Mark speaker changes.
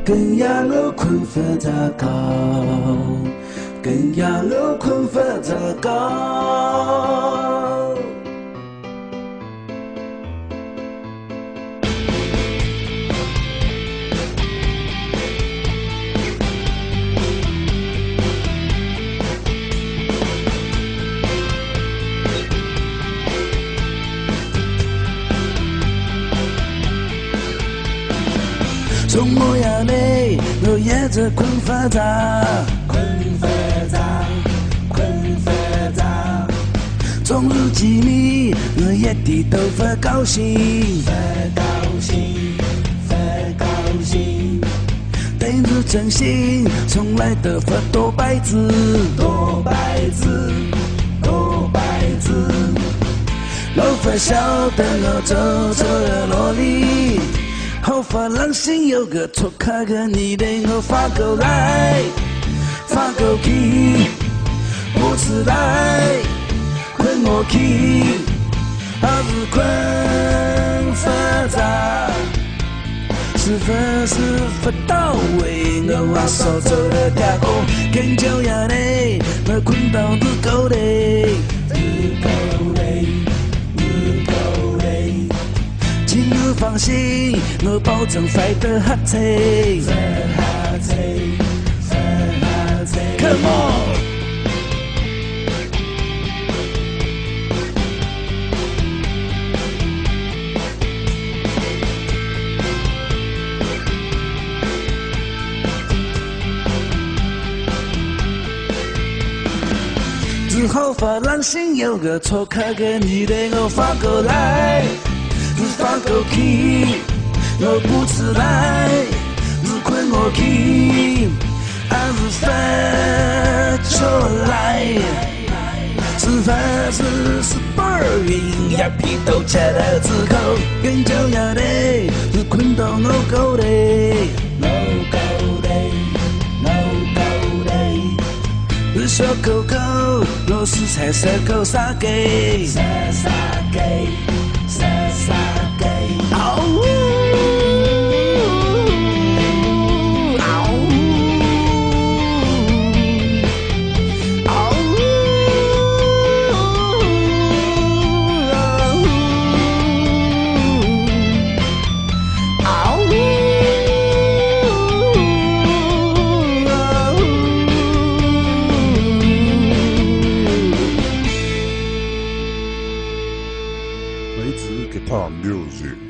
Speaker 1: 更养我困佛咋高，更养我困佛咋高。从模样内，我也着困佛咋，困佛咋，困佛咋。终日记里，我也低头佛高兴，佛高兴，佛高兴。对日真心，从来得佛多拜子，多拜子，多拜子。老佛晓得我走走的罗里。后发狼心有个错开个你对我发过来，发过去，不自来，困我去，还是困佛咋？是佛是佛到位，我话手走了家哦，跟脚丫嘞，我困到日够嘞，日够嘞。请你放心，我保证快得哈车。Come on！ 之后发狼心有个错开个你对我发过来。日发过去，我不自来；日困我去，还是发出来。是发是半云，一皮都吃到之后，跟脚丫嘞，日困到我够嘞，我够嘞，我够嘞。日说狗狗，我是菜色狗啥给？啥给？
Speaker 2: 来自 Guitar Music。